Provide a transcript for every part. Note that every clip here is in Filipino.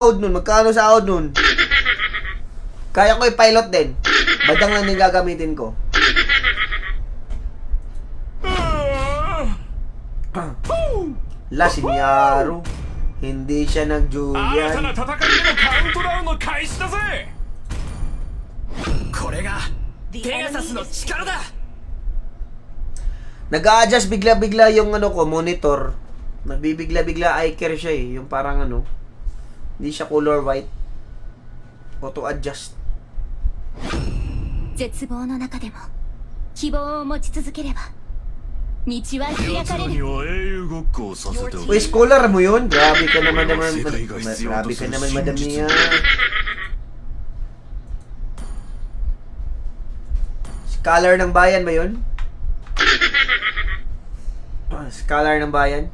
sahod nun? Magkano sahod nun? Kaya ko i-pilot din. Badang lang yung gagamitin ko. Lasingyaro. Hindi siya nag-Julian. Nag-a-adjust bigla-bigla yung ano ko, monitor. Nagbibigla-bigla eye care siya eh. Yung parang ano, hindi siya color white. Auto-adjust. 絶望の中でも希望を持ち続ければ道は開かれる。 Uy, scholar mo yun? Grabe ka naman naman. Grabe ka naman, Madam Mia. Scholar ng bayan ba yun? Scholar ng bayan?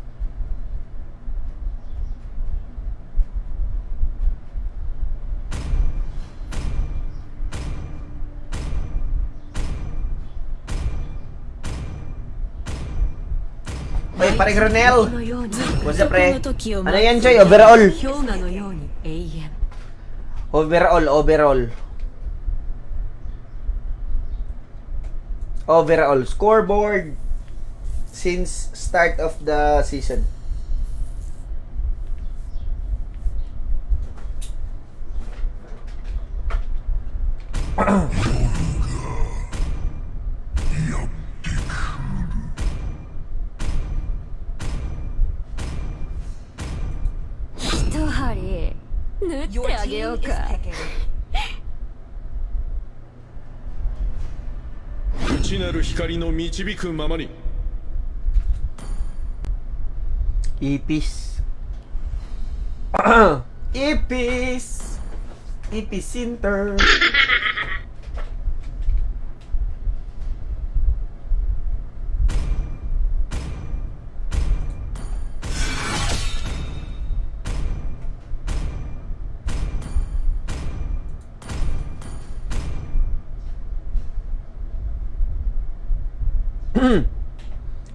Uy, pareng Ronel. What's up, pre? Ano yan, Choy? Overall. Overall. Scoreboard since start of the season. Ipis. Ipis. Ipis Sinter.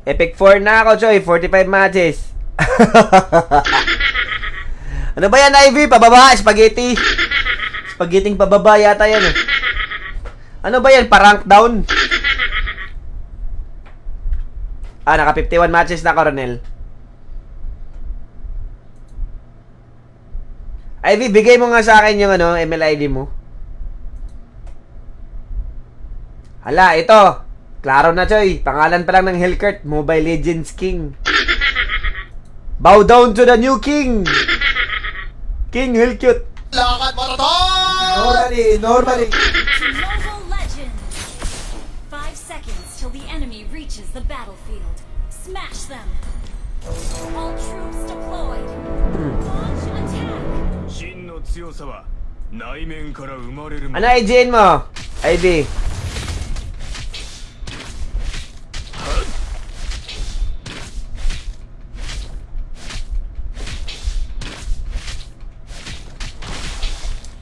Epic 4 na ako, Choy. 45 matches. Ano ba yan, Ivy? Pababa? Spaghetti? Spaghetti pababa yata yan eh. Ano ba yan? Pa-rank down? Ah, naka 51 matches na, Coronel. Ivy, bigay mo nga sa akin yung ano, ML ID mo. Hala, ito. Klaro na, Choy. Pangalan pa lang ng Hellcurt, Mobile Legends King. Bow down to the new king. King Hellcurt. Lakad marathon! Normally. Mobile Legends. 5 seconds till the enemy reaches the battlefield. Smash them. All troops deployed. Launch attack. Ano IGN mo? ID.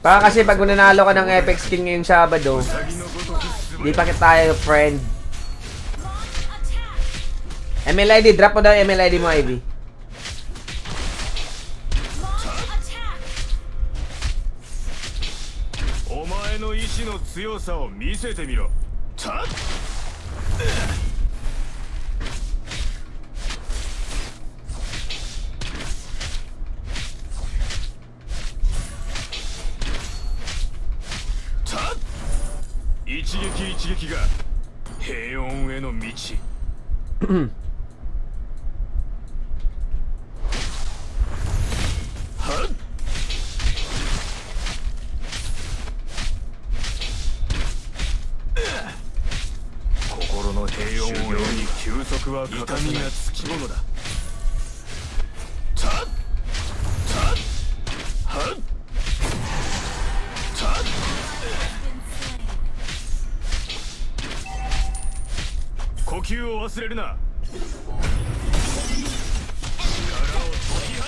Baka kasi pag nanalo ka ng Apex King ngayong Sabado, di pa kita tayo friend. MLID, drop mo daw yung MLID mo, Ivy.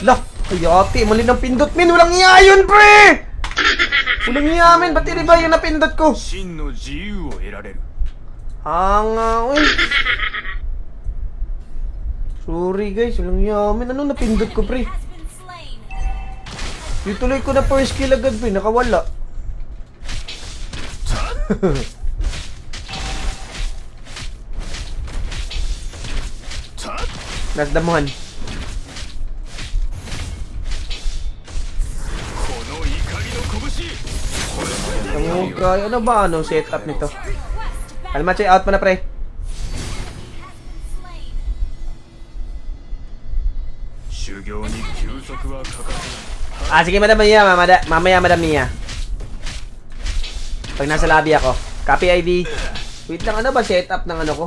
Lah, ayati, mali ng pindot, min. Walang iya yun, pre! Walang iya, min. Ba't ba yung napindot ko? Uy. Sorry, guys. Walang iya, min. Anong napindot ko, pre? Yung tuloy ko na first kill agad, pre. Nakawala. Nasdamuhan. Ang kaya, ano ba? Anong setup nito? Almachoy, out mo na, pre. Sige, Madam Mia. Mamaya, Madam Mia. Pag nasa lobby ako. Copy ID. Wait lang, ano ba setup ng ano ko?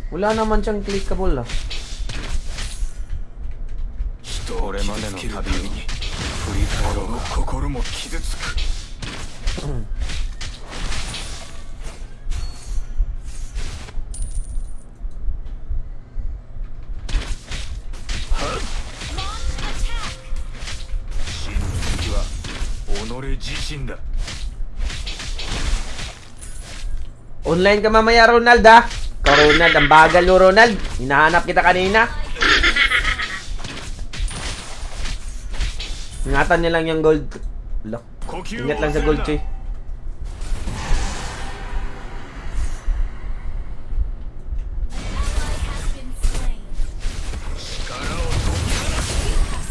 Wala naman siyang clickable, ah. これまでの旅に振り返ろう心も傷つく 真の敵は己自身だ Online ka mamaya, Ronald, ah. Ikaw, Ronald. Ang bagal mo, Ronald. Hinahanap kita kanina. Ingatan niya lang yung gold. Look. Ingat lang sa gold, Choy.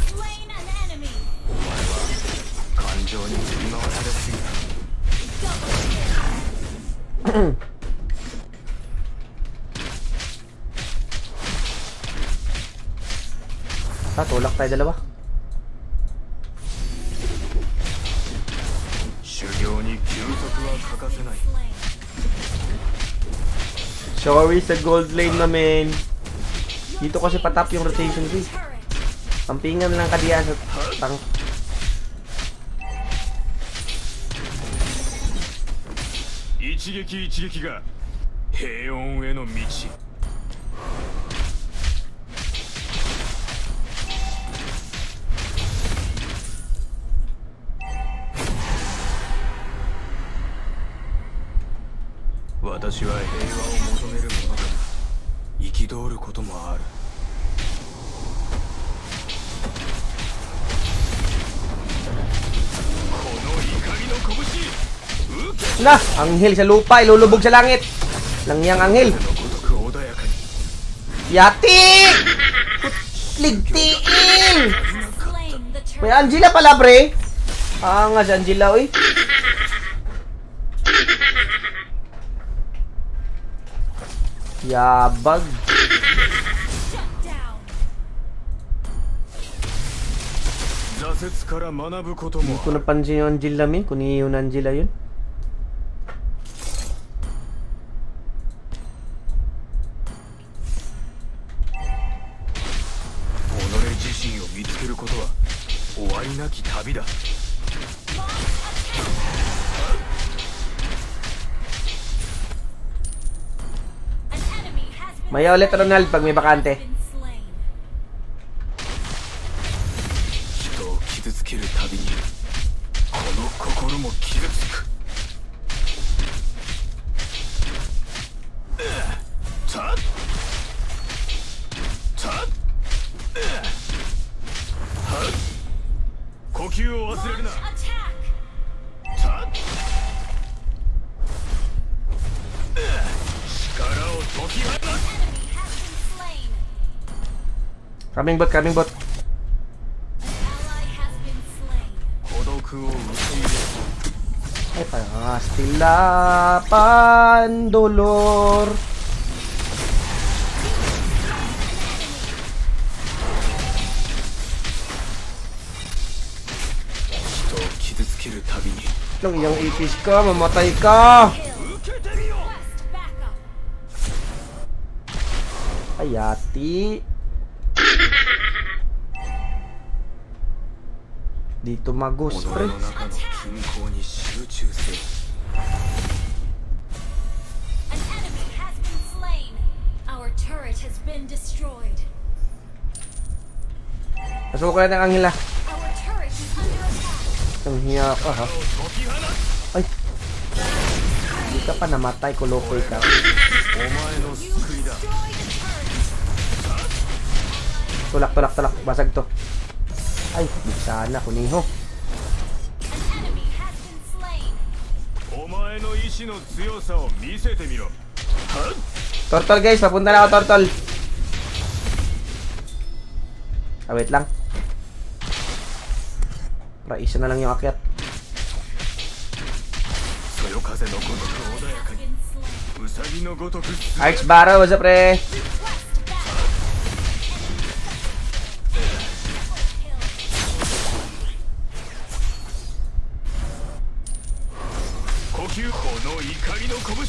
Slain an enemy. 感情に振り回されすぎた Tulak tayo dalawa. 修行に休息は欠かせない Sorry sa gold lane namin. Dito kasi patap yung rotation ko. Pampingan lang ka diyan sa tang.一撃一撃が平穏への道 私は平和を求める者だ憤ることもあるこの怒りの拳受け Na, anghel sa lupa, ilulubog sa langit. Langyang anghel. のごとく穏やかに Yati! Ligtiin! Slain the turret. May Angela pala, pre. Nga si Angela, oy. Yabag. Shut down. 挫折から学ぶことも Hindi ko napansin yung Angela, min. Kung yung Angela yun. 己自身を見つけることは終わりなき旅だ An enemy has been Maya ulit, Ronald, pag may bakante. slain. 人を傷つけるたびにこの心も傷つくたっ呼吸を忘れるな Attack. たっ力を解き放つ Enemy has been slain. Kaming bot, kaming bot. An ally has been slain. 孤独を受け入れ Ay, pastila pandolor. Lang iyang ipis ka, mamatay ka. 受けてみよ Quest backup. Ayati. Dito う magos, 己 pre. の中の均衡に集中せよ An enemy has been slain. Our turret has been destroyed. Pasukan ng anghel, ah. Our turret is under attack. Ang hiya ka, ha. 解き放つ Ay. Hindi ka pa namatay, kulokoy ka. お前の You 救いだ destroyed a turret. Tulak, tulak, tulak. Basag to. Ay, di sana, kuniho. An enemy has been slain. お前の意志の強さを見せてみろ。はっ Turtle guys, papunta na ako, Turtle. Ah, wait lang. Para isa na lang yung akyat. そよ風のごとく穏やかに Been slain. ウサギのごとく Arch Barrow, what's up, pre? Request back. 呼吸この怒りの拳受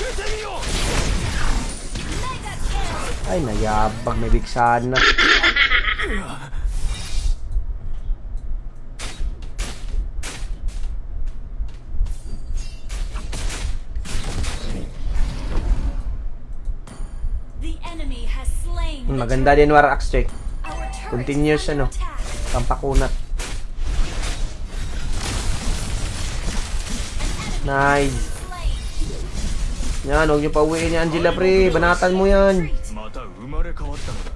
けてみよ Ay, nayabag, may bigsan na. The enemy has slain. the Maganda din War Axe check. turret. Our turret Continuous, is under ano? attack. Pampakunat. Nice. Slain. Yan, huwag nyo pauwiin ni Angela, pre. Banatan mo yan. うまた生まれ変わったのだ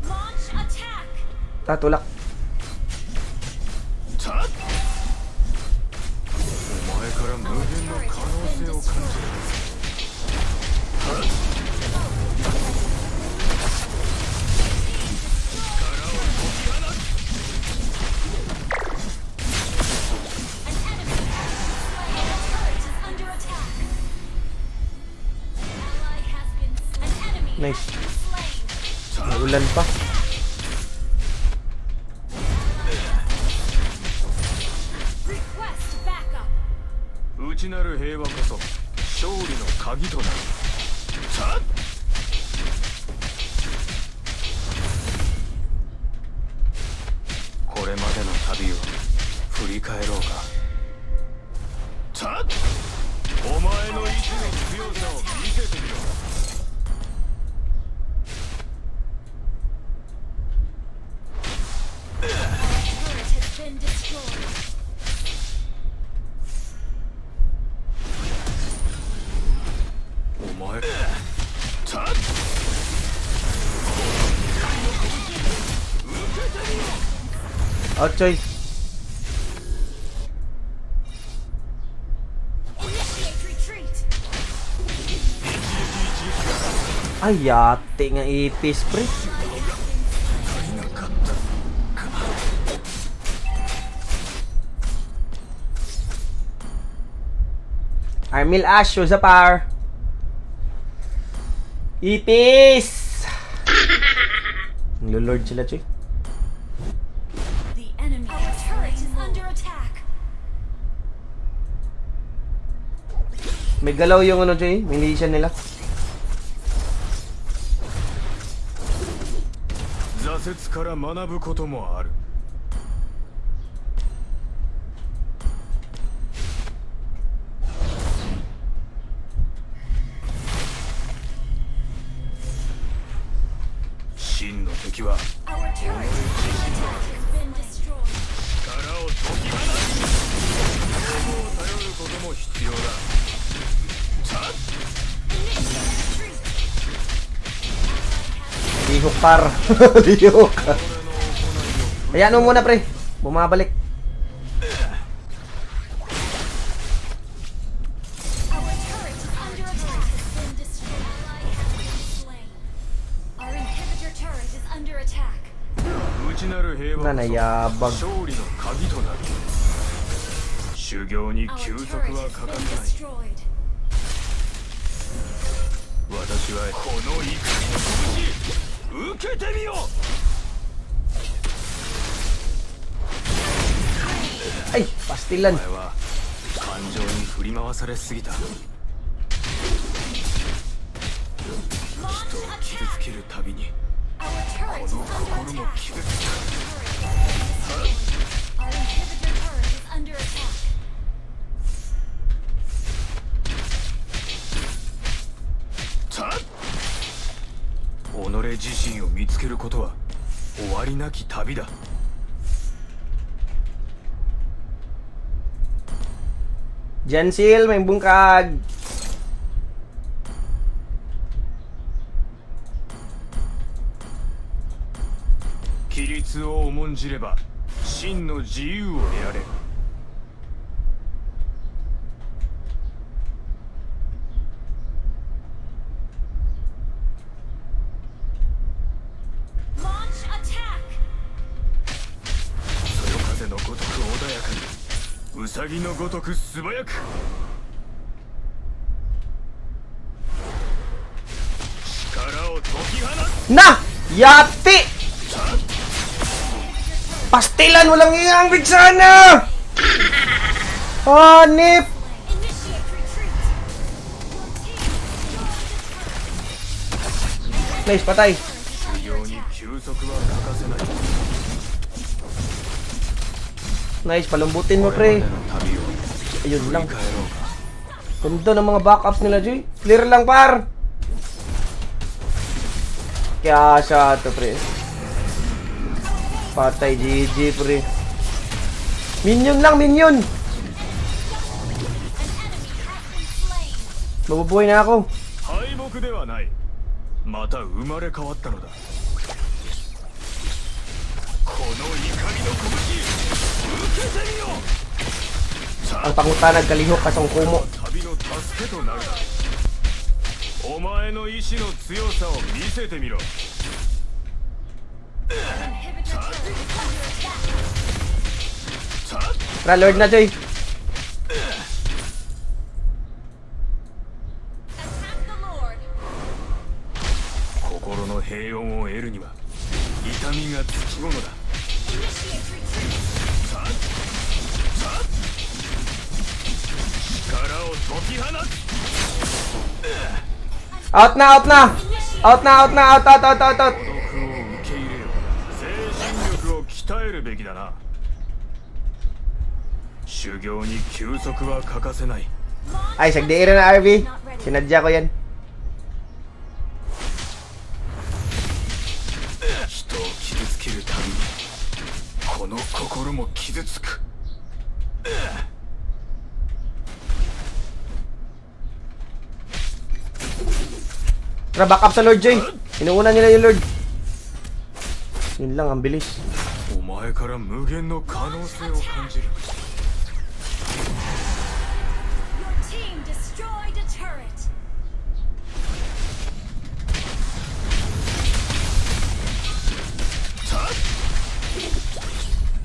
Launch attack. Tatulak. たっお前から無限の可能性を感じる An enemy has been slain. The turret is under attack. Ally has been slain. An enemy Nice. has been slain. May ulan pa. Request backup. 内なる平和こそ勝利の鍵となるたっこれまでの旅を振り返ろうかたっお前の意志の強さを見せてみろ Turret has been destroyed. お前たっ Out, choy. Initiate retreat. Ay, yate nga ipis, pre. 足りなかったか Armil Ash, what's up, par? Ipis! Lulord sila, choy. The enemy. Our turret is under attack. May galaw yung ano, choy. Militia nila. 挫折から学ぶこともある 真の敵は Our turret is under attack. Has been destroyed. 力を解き放つ道具を頼ることも必要だたっ Initiate retreat. Lihok, par. Lihok. 俺の行いを Ayan mo muna, pre. Bumabalik. Our turret is under attack. Has been destroyed. Ally has been slain. Our inhibitor turret is under attack. 内なる平和こ Nanayabag. そ勝利の鍵となる修行に Our 休 turret 息は has 欠か been せない destroyed. 私はこの怒りの拳受けてみよ Ay, pastilan. お前は感情に振り回されすぎた人 Launch を傷 attack. つけるたびに Our turret こ is の under 心も attack. 傷つく Our inhibitor turret is under attack. たっ己自身を見つけることは終わりなき旅だ Jansil, may bungkag. 規律を重んじれば真の自由を得られる。 Launch attack. そよ風のごとく穏やかに、ウサギのごとく素早く。力を解き放つ。 Na! Yati! Pastilan, walang iyang big sana! Hanip! Initiate retreat. Your team Nice, patay. 修行に休息は欠かせない。 Nice, palambutin mo, pre. これまでの旅を Ayun 振り lang. 返ろうか。 Ganda ng mga backups nila, Joy. Clear lang, par. Kaya siya to, pre. Patay, GG, pre. Minion lang, minion. an enemy has been slain. Mabubuhay na ako. 敗北ではない。また生まれ変わったのだ。この怒りの拳、受けてみよ。 Ang pangutanag kalihok kasang kumo. 旅の助けとなるだ。お前の意志の強さを見せてみろ。 Inhibitor turret is under attack. Tara, Lord na, Joy. Attack the Lord. 心の平穏を得るには痛みがつきものだ。 Initiate retreat. 力を解き放つ。 Out na, out na! Out na, out na, out, out, out, out, out. 毒を受け入れよ。精神力を鍛えるべきだな。修行に休息は欠かせない。 Ay, sagdiira na, RV. Sinadya ko yan. 人を傷つけるたびにこの心も傷つく。 Tara, back up sa Lord, Joy. Inuuna nila yung Lord. Yun lang, ang bilis. お前から無限の可能性を感じる。 Your team destroyed a turret.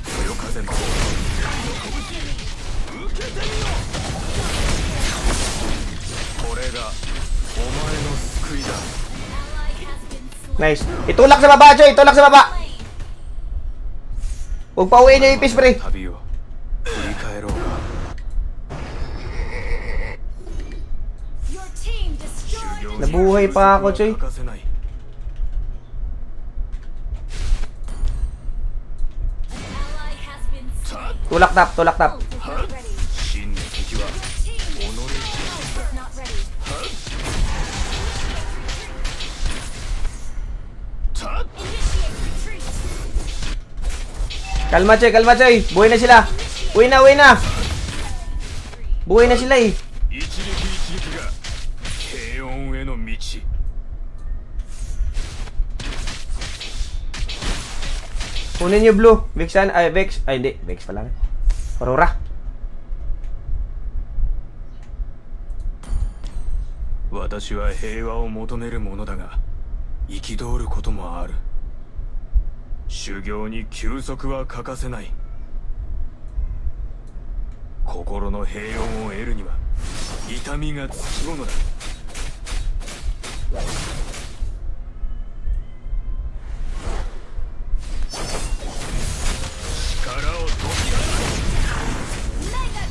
そよ風の受けてみよ。これがお前の救いだ。 Ally has been slain. Nice. Itulak sa baba, Joy. Itulak sa baba. Huwag pa uwiin yung ipis, pre. 旅を振り返ろうか。 Your team destroyed a turret. Nabuhay pa ako, Choy. 欠かせない。 Ally has been slain. Tulak tap, tulak tap. Ult is not ready. 真の敵は Team 己 ult is not ready. Initiate retreat. Kalma, Choy, kalma, Choy. Buhay na sila. Uwi na, uwi na. Buhay na sila, eh. 一撃一撃が平穏への道。 Kunin niyo blue. Vexan, ay, Vex. Ay, hindi. Vex pa lang. Aurora. 私は平和を求めるものだが憤ることもある。修行に休息は欠かせない。心の平穏を得るには痛みがつきものだ。力を解き放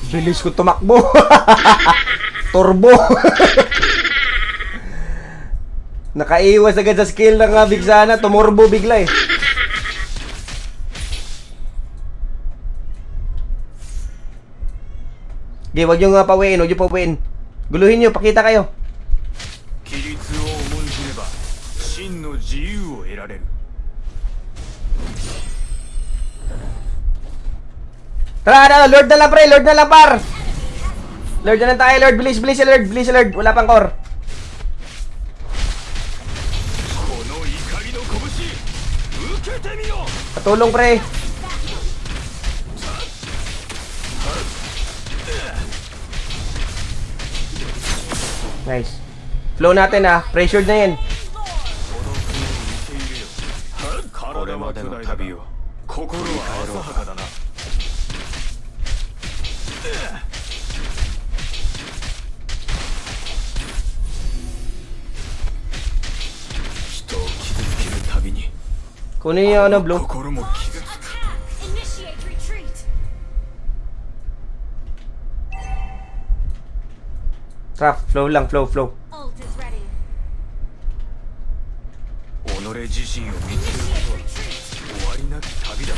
つ。 Bilis ko tumakbo. Turbo. Nakaiwas agad sa skill ng Vexana. Tumurbo bigla, eh. Okay, wag nyo nga pawiin. Wag nyo pawiin. Guluhin nyo. Pakita kayo. 規律を重んじれば真の自由を得られる。 Tara, Lord na lang, pre. Lord na lang, par. Lord, na tayo, Lord. Bilis, bilis, Lord. Bilis, Lord. Wala pang core. この怒りの拳受けてみよ Patulong, pre. Nice. Flow natin, ah. Pressured na yan. これまでの旅を心は浅はかだな人を傷つけるたびに Kunin yung ano, blue. 心も傷つく Attack! Initiate retreat! Trap. Flow lang, flow, flow. Ult is ready. 己自身を見つめる Initiate ことは retreat! 終わりなき旅だ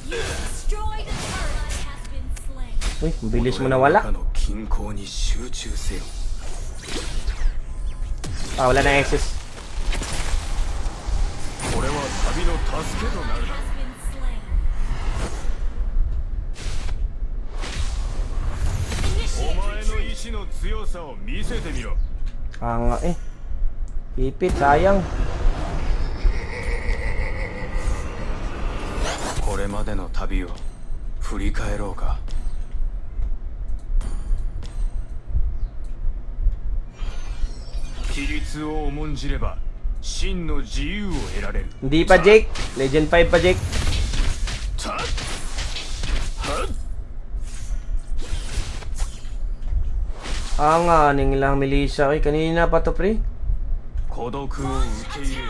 Destroy the turret has been slain. Uy, ang bilis mo nawala. 己の中の均衡に集中せよ Ah, wala na access. これは旅の助けとなる Has been slain. お Initiate 前の retreat! 意志の強さを見せてみろ Ah, nga eh. Ipit, sayang. これまでの旅を振り返ろうか規律を重んじれば真の自由を得られる Hindi pa, Jake. Legend 5 pa, Jake. たっはっ Ah, nga. Ning lang Melissa. Ay, kanina pa to, pre. 孤独を受け入れよ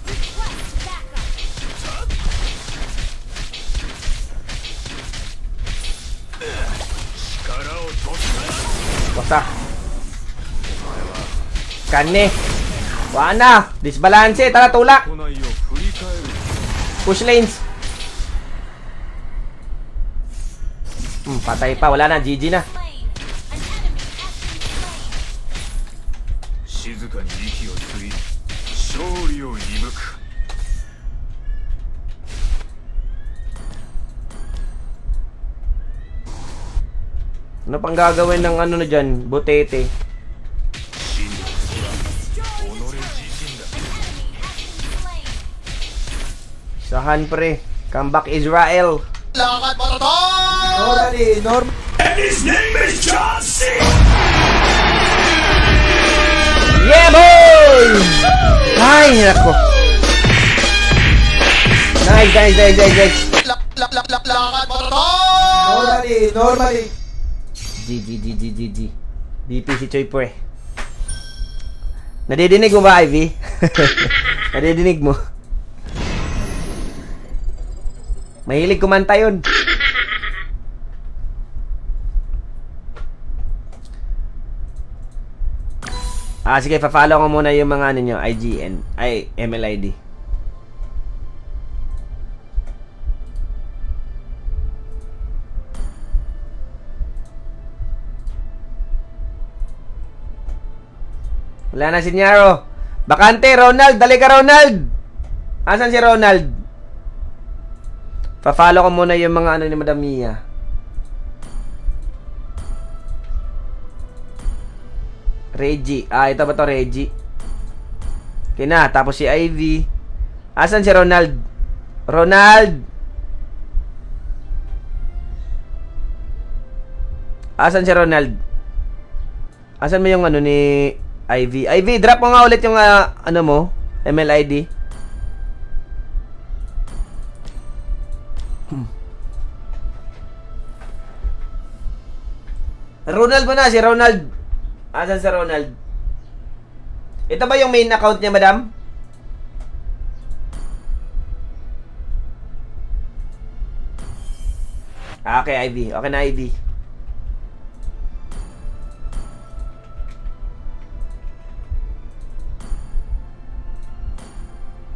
Request backup! 力を解き Basta. Kani. Wala. Disbalance. Tara, tulak. 放ないを振り返る Push lanes. Patay pa. Wala na. GG na. Slain. An enemy has been slain. 静かに息を吸い勝利を射抜く Ano pang gagawin ng ano na dyan? Butete. 真の敵は Destroy 己 the turret. 自身だ An enemy has been slain. Sahan, pre. Comeback Israel. Lakad Marathon! Normally, normal. Yeah, boy! Ay, nako. Nice, nice, nice, nice, nice. Lakad Marathon! Normally. GG. BP si Choi pre. Nadidinig mo ba, Ivy? Nadidinig mo? Mahilig kumanta yun. Sige, pa-follow ko muna yung mga ano nyo, IGN, ay, MLID. Wala na si Nyaro. Bakante, Ronald, dali ka, Ronald. Asan si Ronald? Pa-follow ko muna yung mga ano ni Madam Mia. Reggie. Ito ba to, Reggie? Okay na. Tapos si Ivy. Asan si Ronald? Ronald! Asan si Ronald? Asan mo yung ano ni Ivy? Ivy, drop mo nga ulit yung ano mo. MLID. Ronald mo na, si Ronald. Asan si Ronald? Ito ba yung main account niya, madam? Okay, Ivy. Okay na, Ivy.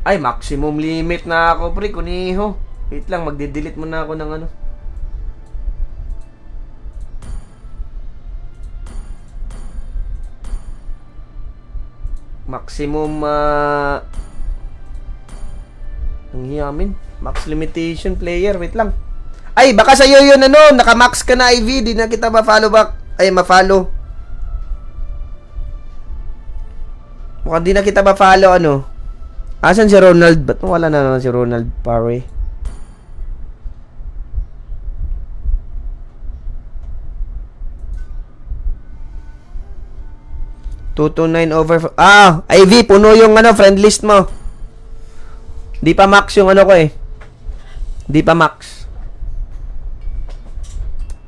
Ay, maximum limit na ako, pre. Kuniho. Wait lang, magde-delete muna ako ng ano. Maximum, ang hiyamin. Max limitation player. Wait lang. Ay, baka sa'yo yun, ano, naka-max ka na, IV. Di na kita ma-follow back. Ay, ma-follow. Mukhang di na kita ma-follow, ano. Asan si Ronald? Ba't wala na naman si Ronald Parway? IV, puno yung ano, friend list mo. Di pa max yung ano ko eh. Di pa max.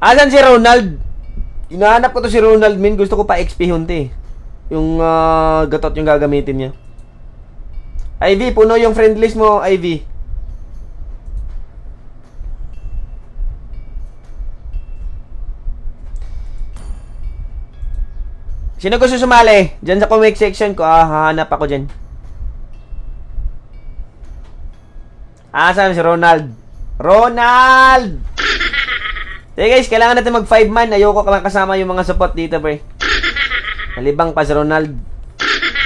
Asan si Ronald? Hinahanap ko to si Ronald, min. Gusto ko pa XP hunti. Yung gatot yung gagamitin niya. IV, puno yung friend list mo, IV. Sino gusto sumali? Diyan sa comment section ko, hahanap ako dyan. Asan si Ronald? Ronald! Sige guys, kailangan natin mag 5 man. Ayoko kasama yung mga support dito, pre. Malibang pa si Ronald.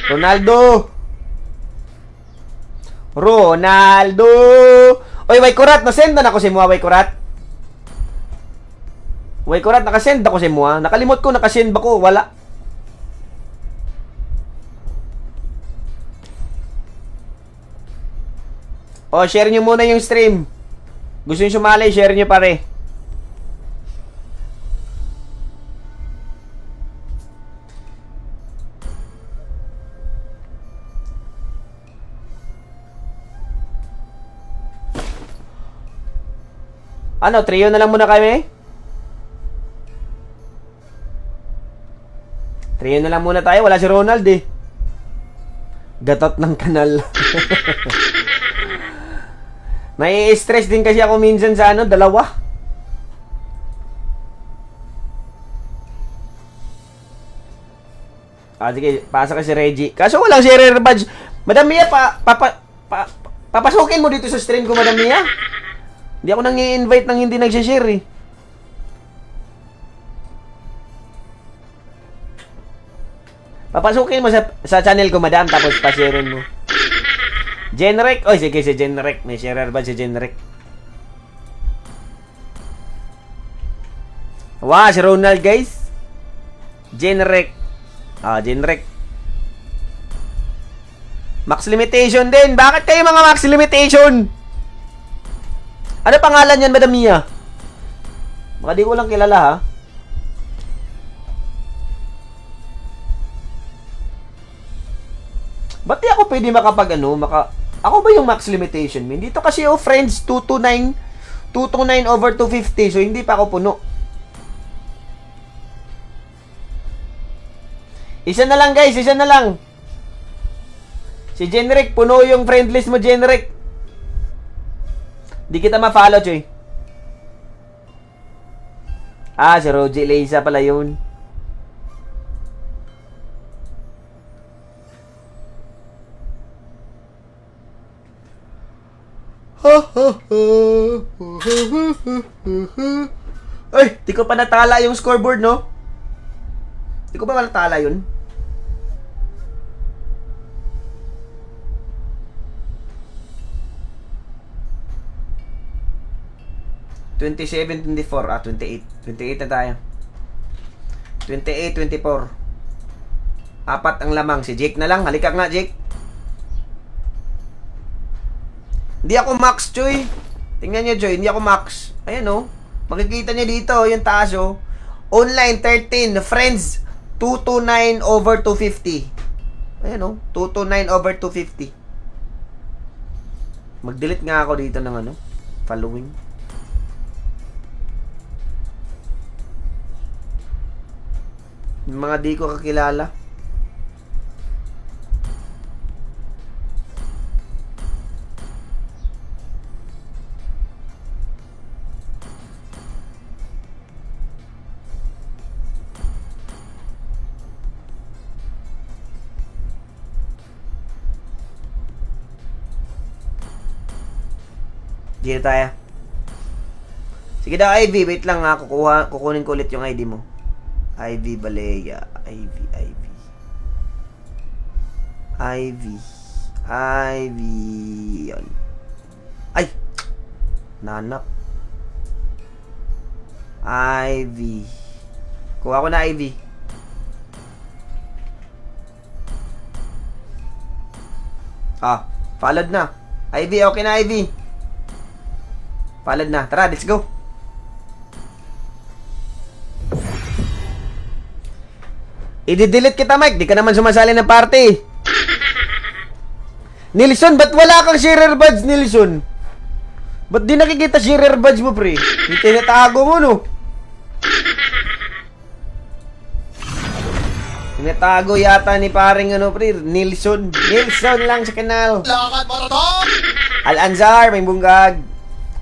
Ronaldo! Ronaldo! Oy, Waykurat, nasend na ako si Mua, Waykurat. Waykurat, nakasend ako si Mua. Nakalimot ko, nakasend ba ko? Wala. O, share nyo muna yung stream. Gusto nyo sumali, share nyo pare. Ano, trio na lang muna kami? Trio na lang muna tayo. Wala si Ronald eh. Gatot ng kanal. Nai-stress din kasi ako minsan sa ano, dalawa. Sige, pasa ka si Reggie. Kaso walang share badge. Madam Mia, papasukin mo dito sa stream ko, Madam Mia. Hindi ako nang i-invite nang hindi nagsishare eh. Papasukin mo sa channel ko, Madam, tapos pa-share mo. Genrek. Oy, sige si Genrek. May sharer ba si Genrek? Wow, si Ronald, guys. Genrek. Genrek. Max limitation din. Bakit kayo mga max limitation? Ano pangalan yan, Madam Mia? Baka di ko lang kilala, ha? Ba't di ako pwede ako ba yung max limitation, min? Dito kasi friends, 229 over 250. So, hindi pa ako puno. Isa na lang, guys. Isa na lang. Si Genric, puno yung friend list mo, Genric. Di kita ma-follow, Choy. Si Roger Leisa pala yun. Ay, di ko pa natala yung scoreboard, no? Di ko pa natala yun. (27, 24) 28 na tayo. 28, 24. Apat ang lamang. Si Jake na lang. Halika nga, Jake. Hindi ako max, Choy. Tingnan nyo, Choy. Hindi ako max. Ayan, oh. Makikita nyo dito, yung taas, oh. Online, 13. Friends, 229 over 250. Ayan, oh. 229 over 250. Mag-delete nga ako dito ng ano, following. Mga di ko kakilala. Dito tayo. Sige daw, IV. Wait lang ha. Kukunin ko ulit yung ID mo. IV Balea. IV. Ivy. Yun. Ay! Nanak. Ivy. Kuha ko na Ivy. Followed na. Ivy, okay na Ivy. Followed na. Tara, let's go. I-delete kita, Mike. Di ka naman sumasali ng party. Nilson, ba't wala kang sharer badge, Nilson? Ba't di nakikita sharer badge mo, pre? Tinatago mo, no? Tinatago yata ni paring ano, pre. Nilson lang sa kanal. Lakad Marathon! Al-Anzar, may bunggag.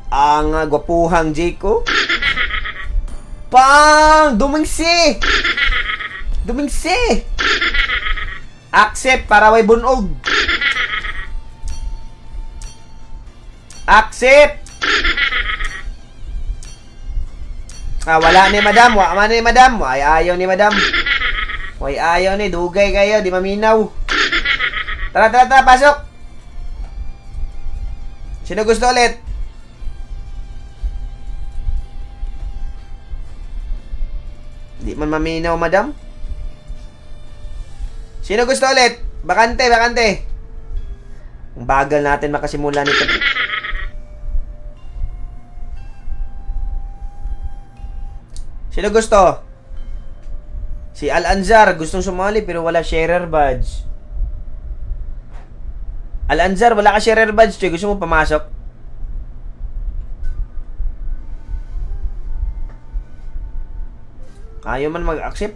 Ang gwapuhang Jayco. Pang! Dumingsi! Accept para way bunog. Accept! Wala ni madam. Wala ni madam. Ayaw ni madam. Ayaw ni. Dugay kayo. Di maminaw. Tara. Pasok. Sino gusto ulit? Di man maminaw, madam. Sino gusto ulit? Bakante. Ang bagal natin makasimula nito. Sino gusto? Si Al-Anzar gustong sumali pero wala sharer badge. Al-Anzar, wala ka sharer badge, Choy. Gusto mo pamasok? Ayaw man mag-accept.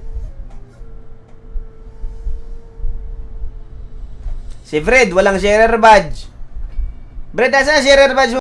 Si Fred, walang sharer badge. Fred, nasa sharer badge mo?